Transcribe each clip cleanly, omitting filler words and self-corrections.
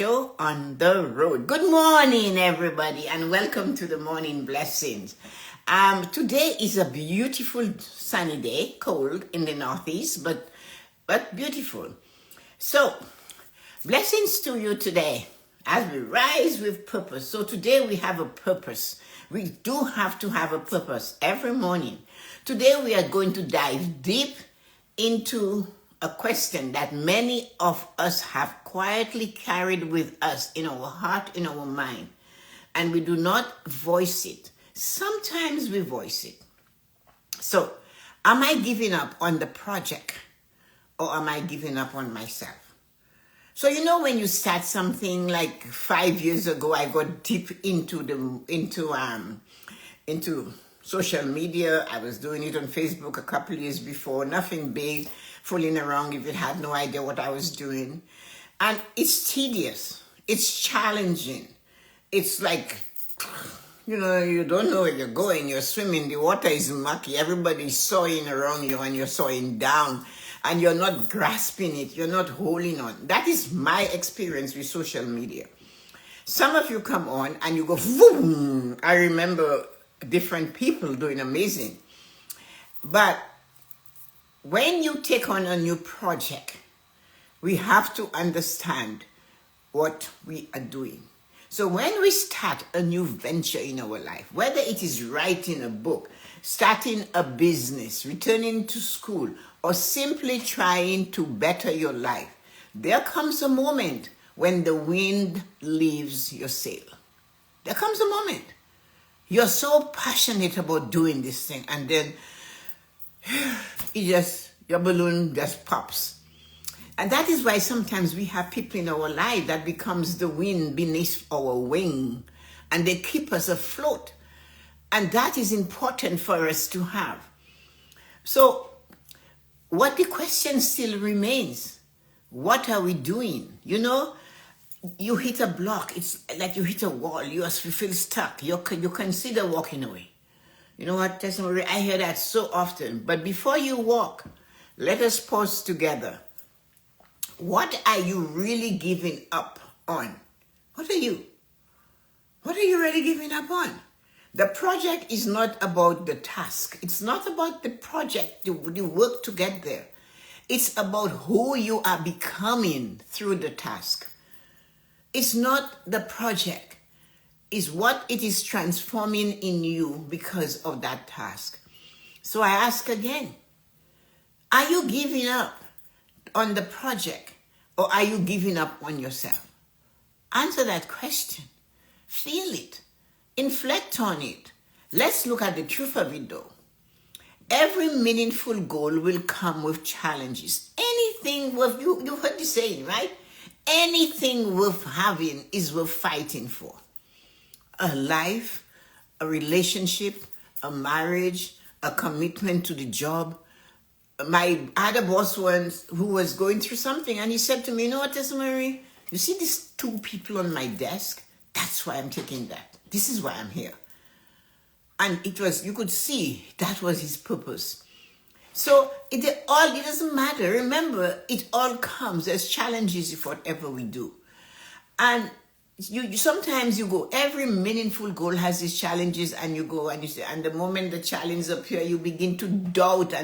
Show on the road. Good morning, everybody, and welcome to the Morning Blessings. Today is a beautiful sunny day, cold in the northeast, but beautiful. So, blessings to you today as we rise with purpose. So today we have a purpose. We do have to have a purpose every morning. Today we are going to dive deep into a question that many of us have quietly carried with us in our heart, in our mind, and we do not voice it. Sometimes we voice it. So, am I giving up on the project or am I giving up on myself? So, when you start something like 5 years ago, I got deep into social media. I was doing it on Facebook a couple of years before, nothing big, fooling around if you had no idea what I was doing. And it's tedious. It's challenging. It's like, you don't know where you're going. You're swimming. The water is mucky. Everybody's sawing around you and you're sawing down. And you're not grasping it. You're not holding on. That is my experience with social media. Some of you come on and you go, boom. I remember different people doing amazing. But when you take on a new project, we have to understand what we are doing. So when we start a new venture in our life, whether it is writing a book, starting a business, returning to school, or simply trying to better your life, there comes a moment when the wind leaves your sail. There comes a moment. You're so passionate about doing this thing, and then your balloon just pops. And that is why sometimes we have people in our life that becomes the wind beneath our wing, and they keep us afloat. And that is important for us to have. So, what the question still remains, what are we doing? You hit a block, it's like you hit a wall, you feel stuck, you consider walking away. You know what, Tessa-Marie, I hear that so often. But before you walk, let us pause together. What are you really giving up on? What are you really giving up on? The project is not about the task. It's not about the project, the work to get there. It's about who you are becoming through the task. It's not the project. It's what it is transforming in you because of that task. So I ask again, are you giving up on the project or are you giving up on yourself? Answer that question. Feel it. Inflect on it. Let's look at the truth of it though. Every meaningful goal will come with challenges. Anything worth, you've heard the saying, right? Anything worth having is worth fighting for. A life, a relationship, a marriage, a commitment to the job. My other boss once, who was going through something, and he said to me, you know what, Tessa-Marie, you see these 2 people on my desk? That's why I'm taking that. This is why I'm here. And you could see that was his purpose. So it doesn't matter. Remember, it all comes as challenges for whatever we do. And you sometimes you go, every meaningful goal has its challenges, and you go and you say, and the moment the challenge appear, you begin to doubt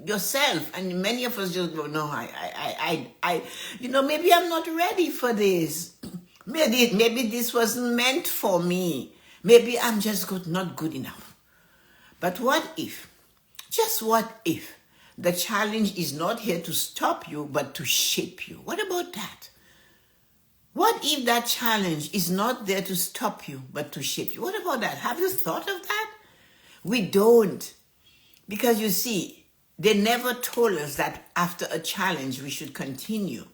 yourself. And many of us just go, no, maybe I'm not ready for this. Maybe this wasn't meant for me. Maybe I'm just not good enough. But what if, just what if, the challenge is not here to stop you, but to shape you? What about that? What if that challenge is not there to stop you, but to shape you? What about that? Have you thought of that? We don't. Because you see, they never told us that after a challenge, we should continue.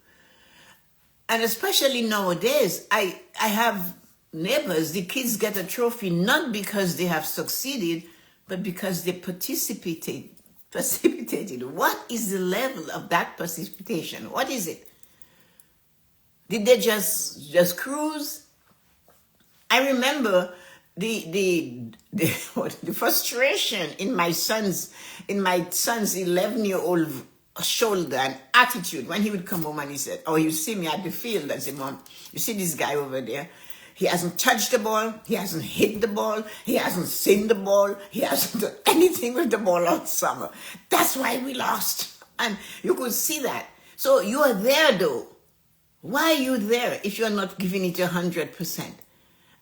And especially nowadays, I have neighbors, the kids get a trophy not because they have succeeded, but because they participated. What is the level of that participation? What is it? Did they just cruise? I remember the frustration in my son's 11-year-old shoulder and attitude. When he would come home and he said, or he would see me at the field and say, Mom, you see this guy over there? He hasn't touched the ball. He hasn't hit the ball. He hasn't seen the ball. He hasn't done anything with the ball all summer. That's why we lost. And you could see that. So you are there though. Why are you there if you're not giving it 100%?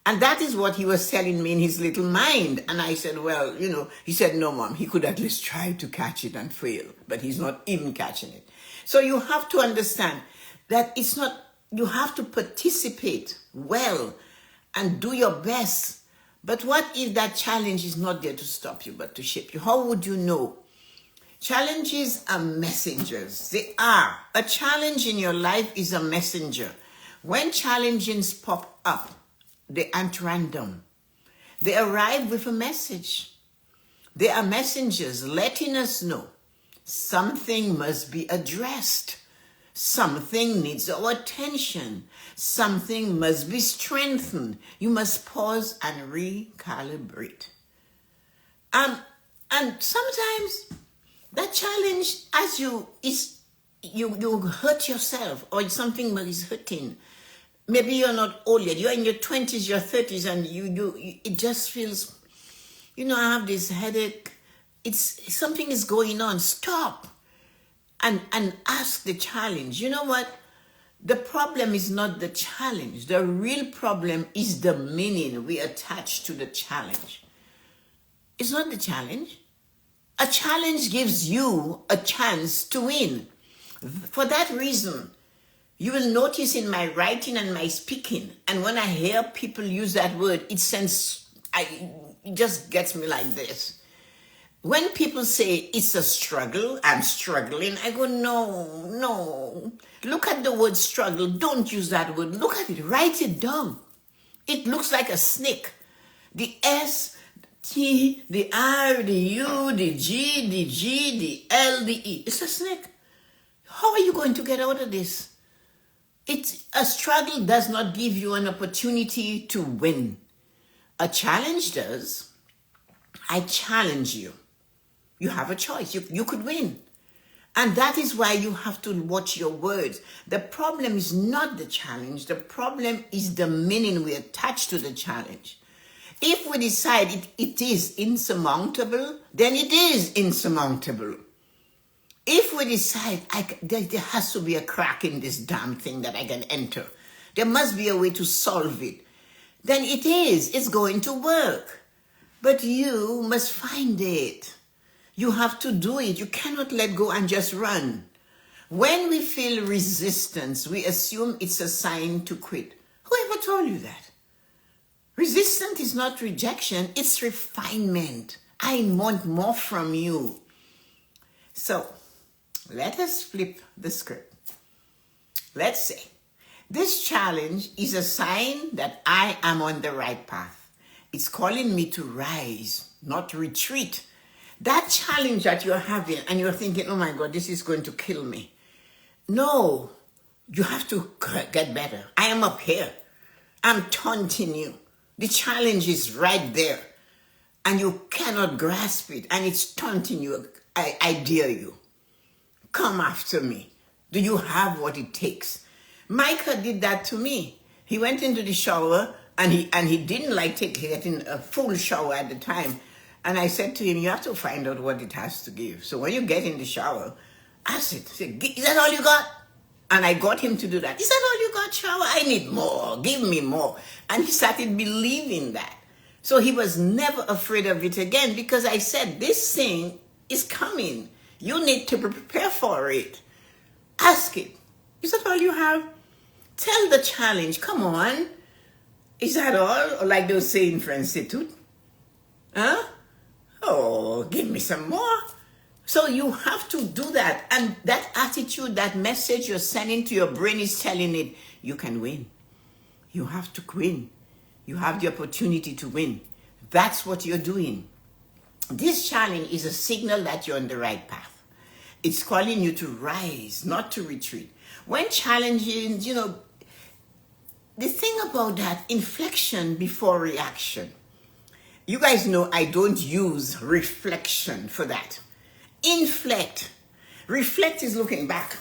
And that is what he was telling me in his little mind. And I said, well, he said, no, Mom, he could at least try to catch it and fail, but he's not even catching it. So you have to understand that it's not, you have to participate well and do your best. But what if that challenge is not there to stop you, but to shape you? How would you know? Challenges are messengers. They are. A challenge in your life is a messenger. When challenges pop up, they aren't random. They arrive with a message. They are messengers letting us know something must be addressed. Something needs our attention. Something must be strengthened. You must pause and recalibrate. And sometimes that challenge, as you hurt yourself, or something is hurting. Maybe you're not old yet. You're in your 20s, your 30s, and it just feels, I have this headache. Something is going on. Stop and ask the challenge. You know what? The problem is not the challenge. The real problem is the meaning we attach to the challenge. It's not the challenge. A challenge gives you a chance to win. For that reason, you will notice in my writing and my speaking, and when I hear people use that word, it just gets me like this. When people say it's a struggle, I'm struggling, I go, no. Look at the word struggle. Don't use that word. Look at it. Write it down. It looks like a snake. The S, T, the R, the U, the G, the L, the E. It's a snake. How are you going to get out of this? A struggle does not give you an opportunity to win. A challenge does. I challenge you. You have a choice. You could win. And that is why you have to watch your words. The problem is not the challenge. The problem is the meaning we attach to the challenge. If we decide it is insurmountable, then it is insurmountable. If we decide there has to be a crack in this damn thing that I can enter, there must be a way to solve it, then it's going to work. But you must find it. You have to do it. You cannot let go and just run. When we feel resistance, we assume it's a sign to quit. Whoever told you that? Resistance is not rejection, it's refinement. I want more from you. So, let us flip the script. Let's say, this challenge is a sign that I am on the right path. It's calling me to rise, not retreat. That challenge that you're having and you're thinking, oh my God, this is going to kill me. No, you have to get better. I am up here. I'm taunting you. The challenge is right there. And you cannot grasp it. And it's taunting you. I dare you. Come after me. Do you have what it takes? Micah did that to me. He went into the shower and he didn't like getting a full shower at the time. And I said to him, you have to find out what it has to give. So when you get in the shower, ask it. Say, is that all you got? And I got him to do that. Is that all you got, shower? I need more. Give me more. And he started believing that. So he was never afraid of it again because I said, this thing is coming. You need to prepare for it. Ask it. Is that all you have? Tell the challenge. Come on. Is that all? Or like those say in French, c'est tout? Huh? Oh, give me some more. So you have to do that. And that attitude, that message you're sending to your brain is telling it, you can win. You have to win. You have the opportunity to win. That's what you're doing. This challenge is a signal that you're on the right path. It's calling you to rise, not to retreat. When challenging, the thing about that, inflection before reaction. You guys know I don't use reflection for that. Inflect. Reflect is looking back.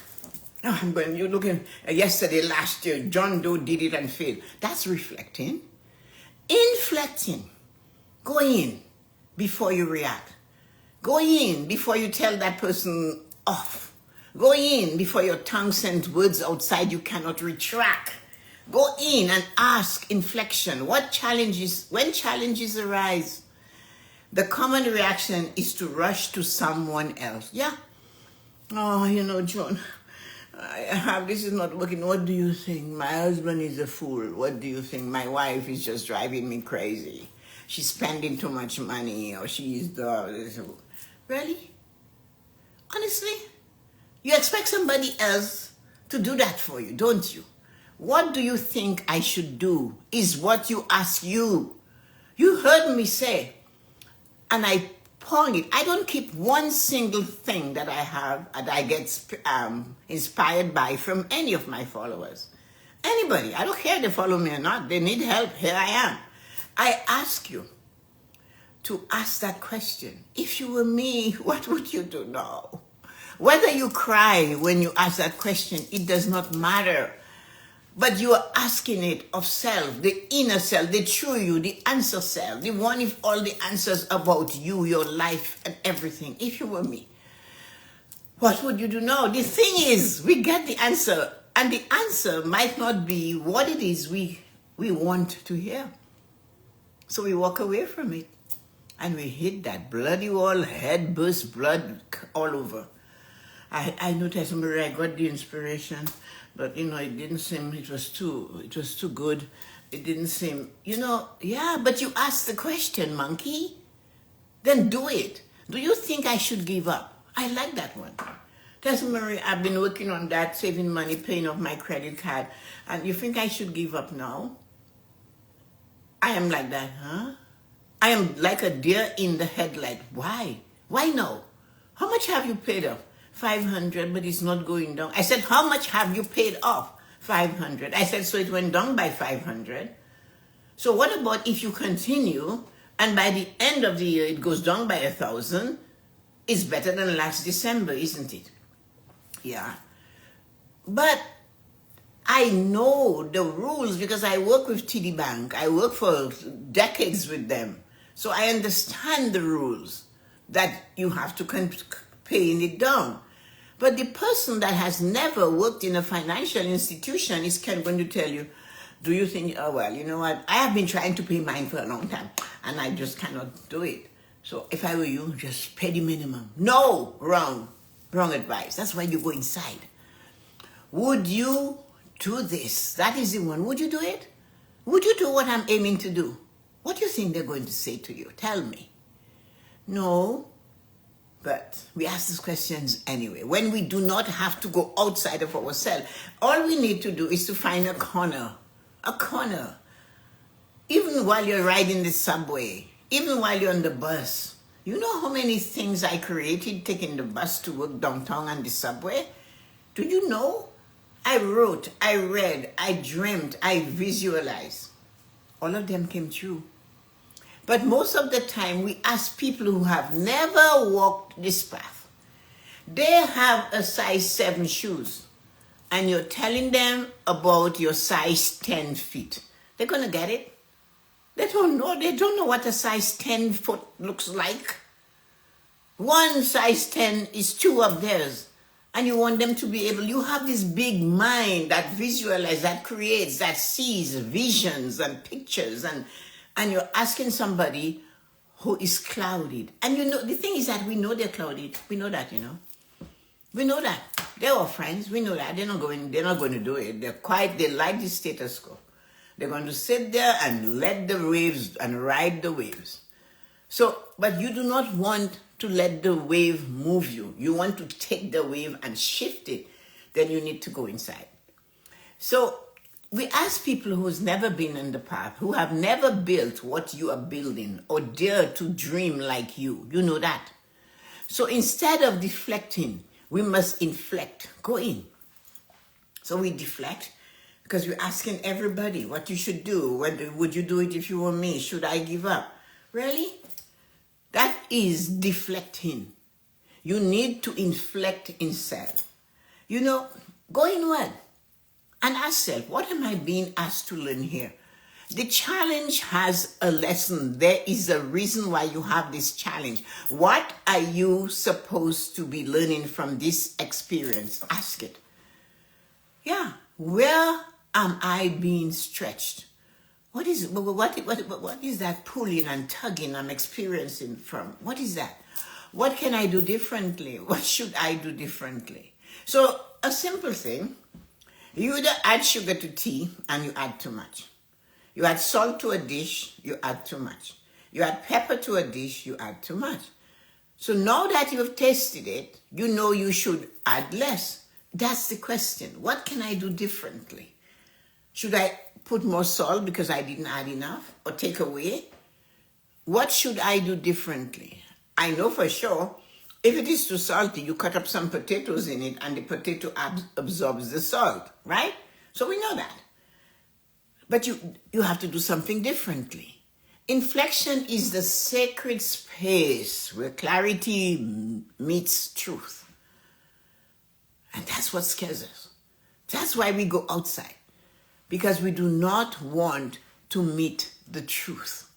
Oh, you're looking yesterday, last year, John Doe did it and failed. That's reflecting. Inflecting. Go in before you react. Go in before you tell that person off. Go in before your tongue sends words outside you cannot retract. Go in and ask inflection. When challenges arise, the common reaction is to rush to someone else. Yeah. Oh, John, this is not working. What do you think? My husband is a fool. What do you think? My wife is just driving me crazy. She's spending too much money, or she's Really? Honestly? You expect somebody else to do that for you, don't you? What do you think I should do is what you ask you. You heard me say, and I point it. I don't keep one single thing that I have that I get inspired by from any of my followers. Anybody. I don't care if they follow me or not. They need help. Here I am. I ask you to ask that question. If you were me, what would you do now? Whether you cry when you ask that question, it does not matter. But you are asking it of self, the inner self, the true you, the answer self, the one with all the answers about you, your life, and everything. If you were me, what would you do now? The thing is, we get the answer, and the answer might not be what it is we want to hear. So we walk away from it, and we hit that bloody wall, head burst, blood all over. I know Tessa-Marie, I got the inspiration, but it didn't seem, it was too good. It didn't seem, yeah, but you asked the question, monkey. Then do it. Do you think I should give up? I like that one. Tessa-Marie, I've been working on that, saving money, paying off my credit card, and you think I should give up now? I am like that, huh? I am like a deer in the headlight. Why? Why no? How much have you paid off? 500, but it's not going down. I said, how much have you paid off? 500. I said, so it went down by 500. So what about if you continue and by the end of the year it goes down by 1,000? It's better than last December, isn't it? Yeah. But I know the rules because I work with TD Bank. I work for decades with them. So I understand the rules that you have to paying it down. But the person that has never worked in a financial institution is going to tell you, do you think, oh, well, you know what? I have been trying to pay mine for a long time and I just cannot do it. So if I were you, just pay the minimum. No, wrong advice. That's why you go inside. Would you do this? That is the one. Would you do it? Would you do what I'm aiming to do? What do you think they're going to say to you? Tell me. No. But we ask these questions anyway. When we do not have to go outside of ourselves, all we need to do is to find a corner. A corner. Even while you're riding the subway, even while you're on the bus. You know how many things I created taking the bus to work downtown and the subway? Do you know? I wrote, I read, I dreamt, I visualized. All of them came true. But most of the time, we ask people who have never walked this path. They have a size 7 shoes, and you're telling them about your size 10 feet. They're going to get it. They don't know. They don't know what a size 10 foot looks like. One size 10 is 2 of theirs. And you want them to be able, you have this big mind that visualizes, that creates, that sees visions and pictures, and you're asking somebody who is clouded. And the thing is that we know they're clouded. We know that, We know that. They're our friends. We know that. They're not going to do it. They're quiet. They like the status quo. They're going to sit there and let the waves and ride the waves. So, but you do not want to let the wave move you. You want to take the wave and shift it. Then you need to go inside. So we ask people who's never been in the path, who have never built what you are building or dare to dream like you. You know that. So instead of deflecting, we must inflect. Go in. So we deflect because we're asking everybody what you should do. Would you do it if you were me? Should I give up? Really? That is deflecting. You need to inflect in self. Go inward and ask self, what am I being asked to learn here? The challenge has a lesson. There is a reason why you have this challenge. What are you supposed to be learning from this experience? Ask it. Yeah, where am I being stretched? What is that pulling and tugging I'm experiencing from? What is that? What can I do differently? What should I do differently? So a simple thing, you either add sugar to tea and you add too much. You add salt to a dish, you add too much. You add pepper to a dish, you add too much. So now that you've tasted it, you know you should add less. That's the question. What can I do differently? Should I put more salt because I didn't add enough or take away? What should I do differently? I know for sure, if it is too salty, you cut up some potatoes in it and the potato absorbs the salt, right? So we know that. But you have to do something differently. Inflection is the sacred space where clarity meets truth. And that's what scares us. That's why we go outside. Because we do not want to meet the truth.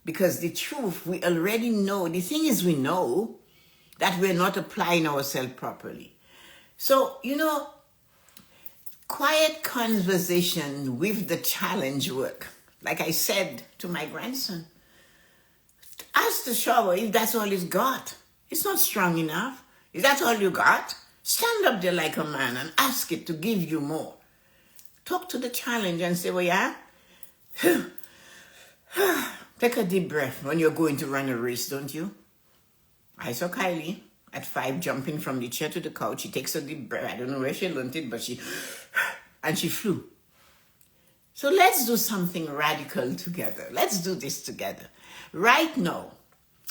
Because the truth, we already know. The thing is, we know that we're not applying ourselves properly. So, quiet conversation with the challenge work. Like I said to my grandson, ask the shower if that's all he's got. It's not strong enough. If that's all you got, stand up there like a man and ask it to give you more. Talk to the challenge and say, well, yeah, take a deep breath when you're going to run a race, don't you? I saw Kylie at 5 jumping from the chair to the couch. She takes a deep breath. I don't know where she learned it, but she flew. So let's do something radical together. Let's do this together. Right now,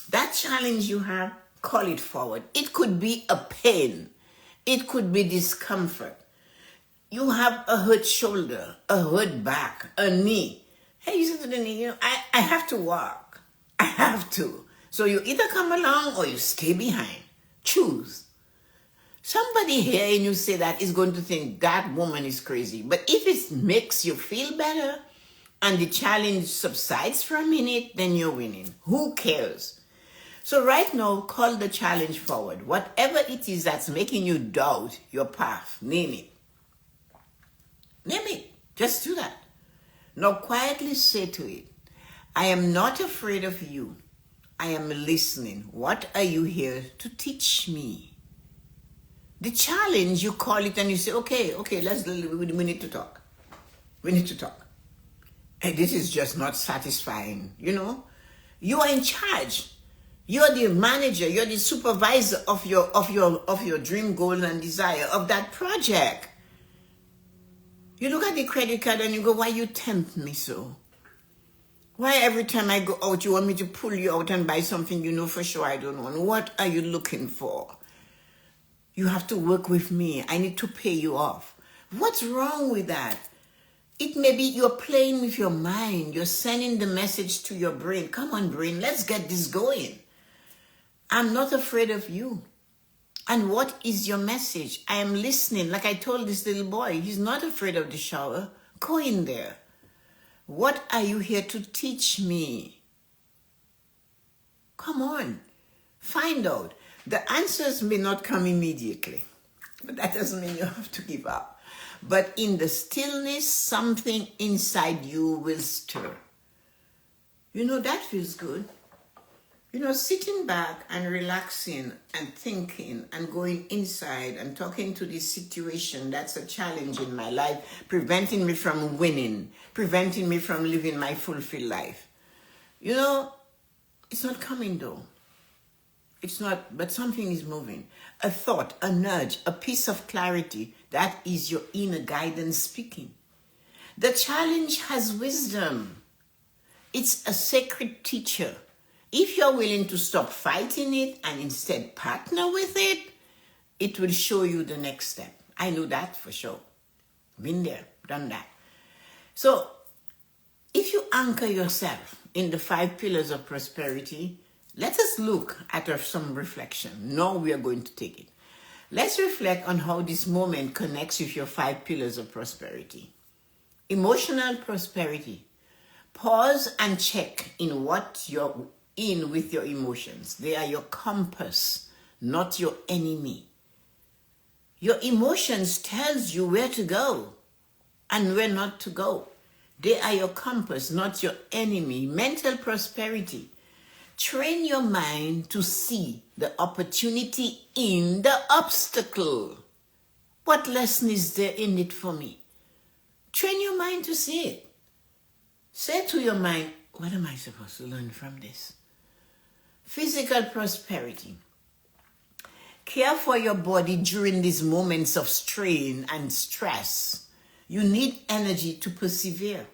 that challenge you have, call it forward. It could be a pain. It could be discomfort. You have a hurt shoulder, a hurt back, a knee. Hey, you say to the knee, I have to walk. I have to. So you either come along or you stay behind. Choose. Somebody hearing you say that is going to think that woman is crazy. But if it makes you feel better and the challenge subsides for a minute, then you're winning. Who cares? So right now, call the challenge forward. Whatever it is that's making you doubt your path, name it. Name it. Just do that. Now quietly say to it, I am not afraid of you. I am listening. What are you here to teach me? The challenge, you call it and you say, okay, we need to talk. We need to talk. And this is just not satisfying, You are in charge. You're the manager, you're the supervisor of your dream, goal, and desire of that project. You look at the credit card and you go, why you tempt me so? Why every time I go out, you want me to pull you out and buy something you know for sure I don't want? What are you looking for? You have to work with me. I need to pay you off. What's wrong with that? It may be you're playing with your mind. You're sending the message to your brain. Come on, brain, let's get this going. I'm not afraid of you. And what is your message? I am listening. Like I told this little boy, he's not afraid of the shower. Go in there. What are you here to teach me? Come on. Find out. The answers may not come immediately, but that doesn't mean you have to give up. But in the stillness, something inside you will stir. That feels good. Sitting back and relaxing and thinking and going inside and talking to this situation that's a challenge in my life, preventing me from winning, preventing me from living my fulfilled life. It's not coming though. It's not, but something is moving. A thought, a nudge, a piece of clarity, that is your inner guidance speaking. The challenge has wisdom. It's a sacred teacher. If you're willing to stop fighting it and instead partner with it, it will show you the next step. I know that for sure. Been there, done that. So if you anchor yourself in the 5 pillars of prosperity Let us look at some reflection. Now we are going to take it. Let's reflect on how this moment connects with your 5 pillars of prosperity. Emotional prosperity. Pause and check in what you're in with your emotions. They are your compass, not your enemy. Your emotions tells you where to go and where not to go. They are your compass, not your enemy. Mental prosperity. Train your mind to see the opportunity in the obstacle. What lesson is there in it for me? Train your mind to see it. Say to your mind, what am I supposed to learn from this? Physical prosperity. Care for your body during these moments of strain and stress. You need energy to persevere.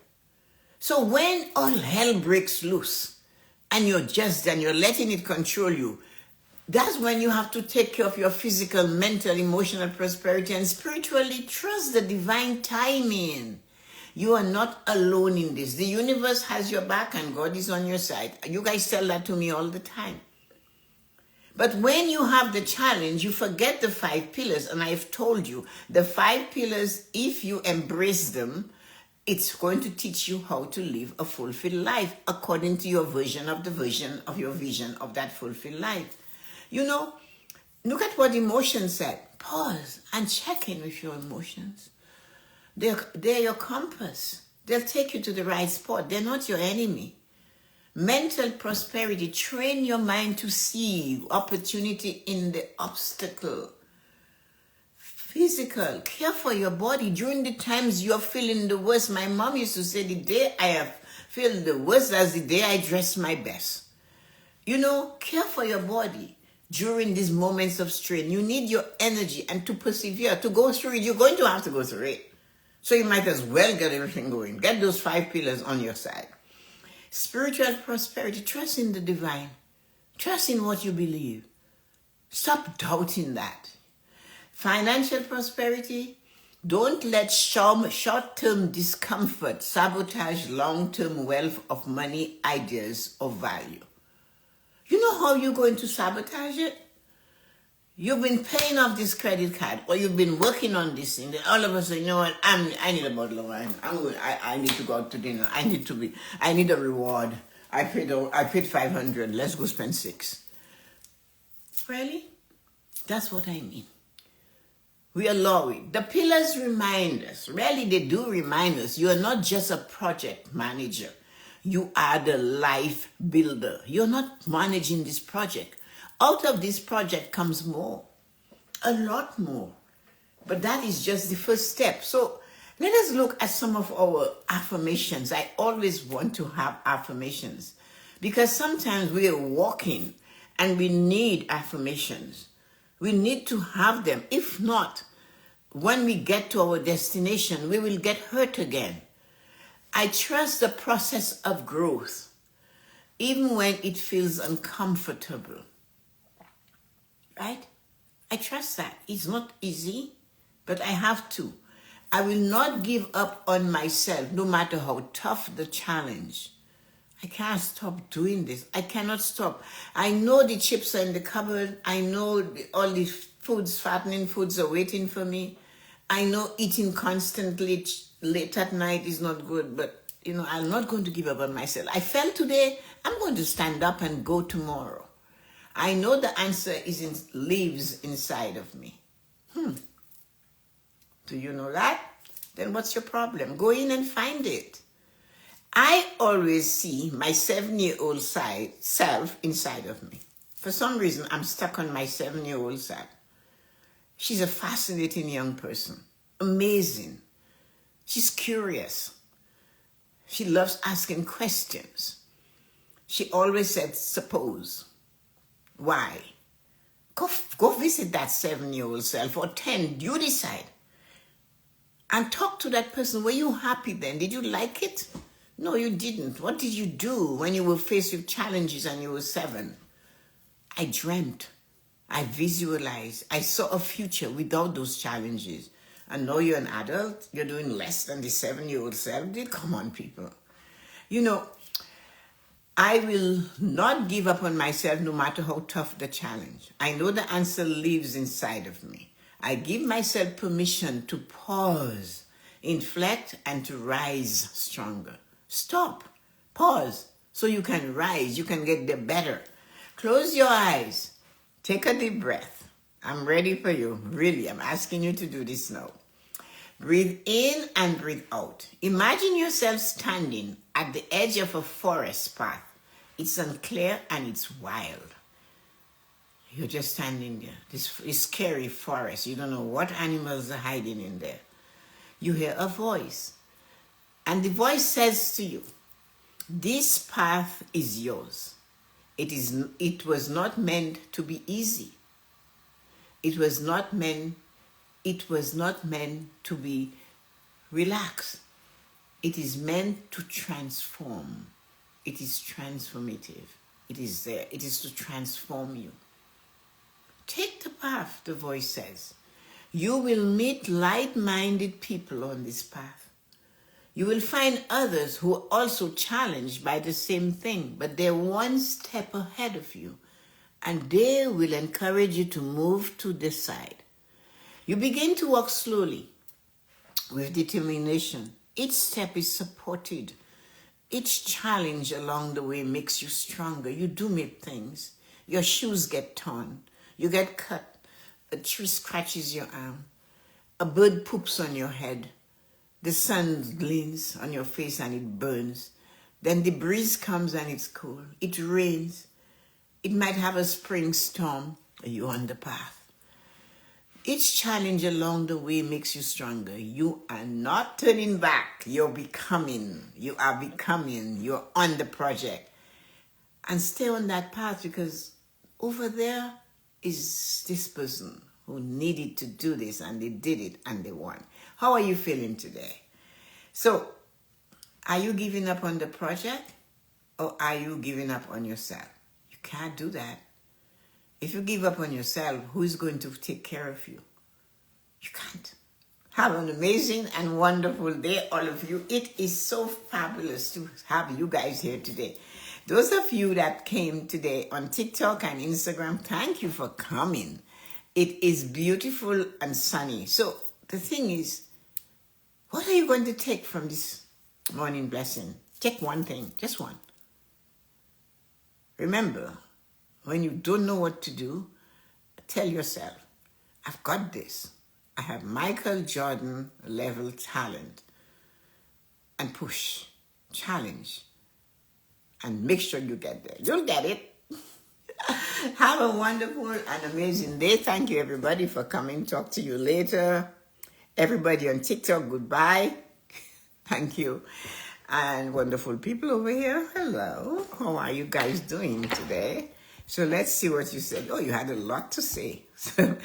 So when all hell breaks loose and you're letting it control you, that's when you have to take care of your physical, mental, emotional prosperity and spiritually trust the divine timing. You are not alone in this. The universe has your back and God is on your side. You guys tell that to me all the time. But when you have the challenge, you forget the 5 pillars. And I've told you, the 5 pillars, if you embrace them, it's going to teach you how to live a fulfilled life according to your vision of that fulfilled life. You know, look at what emotions said. Pause and check in with your emotions. They're your compass. They'll take you to the right spot. They're not your enemy. Mental prosperity. Train your mind to see opportunity in the obstacle. Physical. Care for your body during the times you're feeling the worst. My mom used to say, the day I have feel the worst, that's the day I dress my best. You know, care for your body during these moments of strain. You need your energy and to persevere, to go through it. You're going to have to go through it. So you might as well get everything going. Get those 5 pillars on your side. Spiritual prosperity. Trust in the divine. Trust in what you believe. Stop doubting that. Financial prosperity. Don't let short-term discomfort sabotage long-term wealth of money, ideas, or value. You know how you're going to sabotage it? You've been paying off this credit card, or you've been working on this thing. Then all of a sudden, you know what? I need a bottle of wine. I need to go out to dinner. I need a reward. I paid 500. Let's go spend 6. Really? That's what I mean. We allow it. The pillars remind us. Really, they do remind us. You are not just a project manager. You are the life builder. You're not managing this project. Out of this project comes more, a lot more. But that is just the first step. So let us look at some of our affirmations. I always want to have affirmations because sometimes we are walking and we need affirmations. We need to have them. If not, when we get to our destination, we will get hurt again. I trust the process of growth, even when it feels uncomfortable. Right? I trust that. It's not easy, but I have to. I will not give up on myself, no matter how tough the challenge. I can't stop doing this. I cannot stop. I know the chips are in the cupboard. I know all the fattening foods are waiting for me. I know eating constantly late at night is not good, but I'm not going to give up on myself. I fell today. I'm going to stand up and go tomorrow. I know the answer lives inside of me. Do you know that? Then what's your problem? Go in and find it. I always see my 7-year-old self inside of me. For some reason, I'm stuck on my 7-year-old self. She's a fascinating young person. Amazing. She's curious. She loves asking questions. She always said, suppose. Why? Go visit that 7-year-old self or 10. You decide. And talk to that person. Were you happy then? Did you like it? No, you didn't. What did you do when you were faced with challenges and you were 7? I dreamt. I visualized. I saw a future without those challenges. And now you're an adult. You're doing less than the 7-year-old self did. Come on, people. I will not give up on myself no matter how tough the challenge. I know the answer lives inside of me. I give myself permission to pause, inflect, and to rise stronger. Stop. Pause so you can rise. You can get there better. Close your eyes. Take a deep breath. I'm ready for you. Really, I'm asking you to do this now. Breathe in and breathe out. Imagine yourself standing at the edge of a forest path. It's unclear and it's wild. You're just standing there. This is scary forest. You don't know what animals are hiding in there. You hear a voice. And the voice says to you, this path is yours. It was not meant to be easy. It was not meant to be relaxed. It is meant to transform. It is transformative. It is there. It is to transform you. Take the path, the voice says. You will meet like-minded people on this path. You will find others who are also challenged by the same thing, but they're one step ahead of you, and they will encourage you to move to the side. You begin to walk slowly with determination. Each step is supported. Each challenge along the way makes you stronger. You do meet things. Your shoes get torn. You get cut. A tree scratches your arm. A bird poops on your head. The sun glints on your face and it burns. Then the breeze comes and it's cool. It rains. It might have a spring storm. You're on the path. Each challenge along the way makes you stronger. You are not turning back. You're becoming. You are becoming. You're on the project. And stay on that path, because over there is this person who needed to do this, and they did it and they won. How are you feeling today? So, are you giving up on the project, or are you giving up on yourself? You can't do that. If you give up on yourself, who's going to take care of you? You can't. Have an amazing and wonderful day, all of you. It is so fabulous to have you guys here today. Those of you that came today on TikTok and Instagram, thank you for coming. It is beautiful and sunny. So the thing is, what are you going to take from this morning blessing? Take one thing, just one. Remember, when you don't know what to do, tell yourself, I've got this. I have Michael Jordan level talent. And push, challenge, and make sure you get there. You'll get it. Have a wonderful and amazing day. Thank you, everybody, for coming. Talk to you later. Everybody on TikTok, goodbye. Thank you. And wonderful people over here, hello. How are you guys doing today? So let's see what you said. Oh, you had a lot to say. So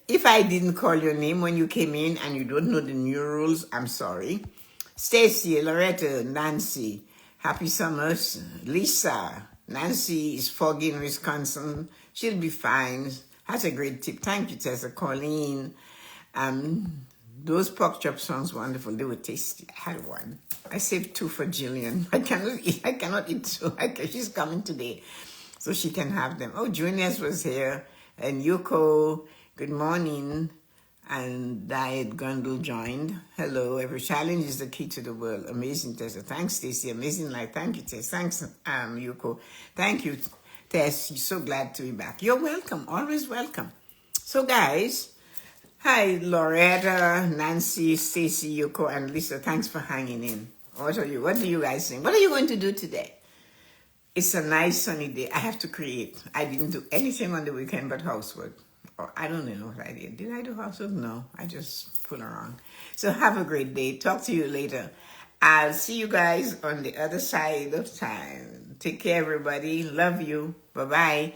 if I didn't call your name when you came in and you don't know the new rules, I'm sorry. Stacy, Loretta, Nancy, happy summers. Lisa, Nancy is foggy in Wisconsin. She'll be fine. That's a great tip. Thank you, Tessa. Colleen. Those pork chop sounds wonderful. They were tasty. I had one. I saved 2 for Jillian. I cannot eat 2. She's coming today, so she can have them. Oh, Junius was here. And Yuko, good morning. And Diet Grundle joined. Hello, every challenge is the key to the world. Amazing, Tessa. Thanks, Stacy. Amazing life. Thank you, Tess. Thanks, Yuko. Thank you, Tess. You're so glad to be back. You're welcome. Always welcome. So, guys, hi, Loretta, Nancy, Stacy, Yuko, and Lisa. Thanks for hanging in. What do you guys think? What are you going to do today? It's a nice sunny day. I have to create. I didn't do anything on the weekend but housework. Or I don't know what I did. Did I do housework? No, I just put around. So have a great day. Talk to you later. I'll see you guys on the other side of time. Take care, everybody. Love you. Bye-bye.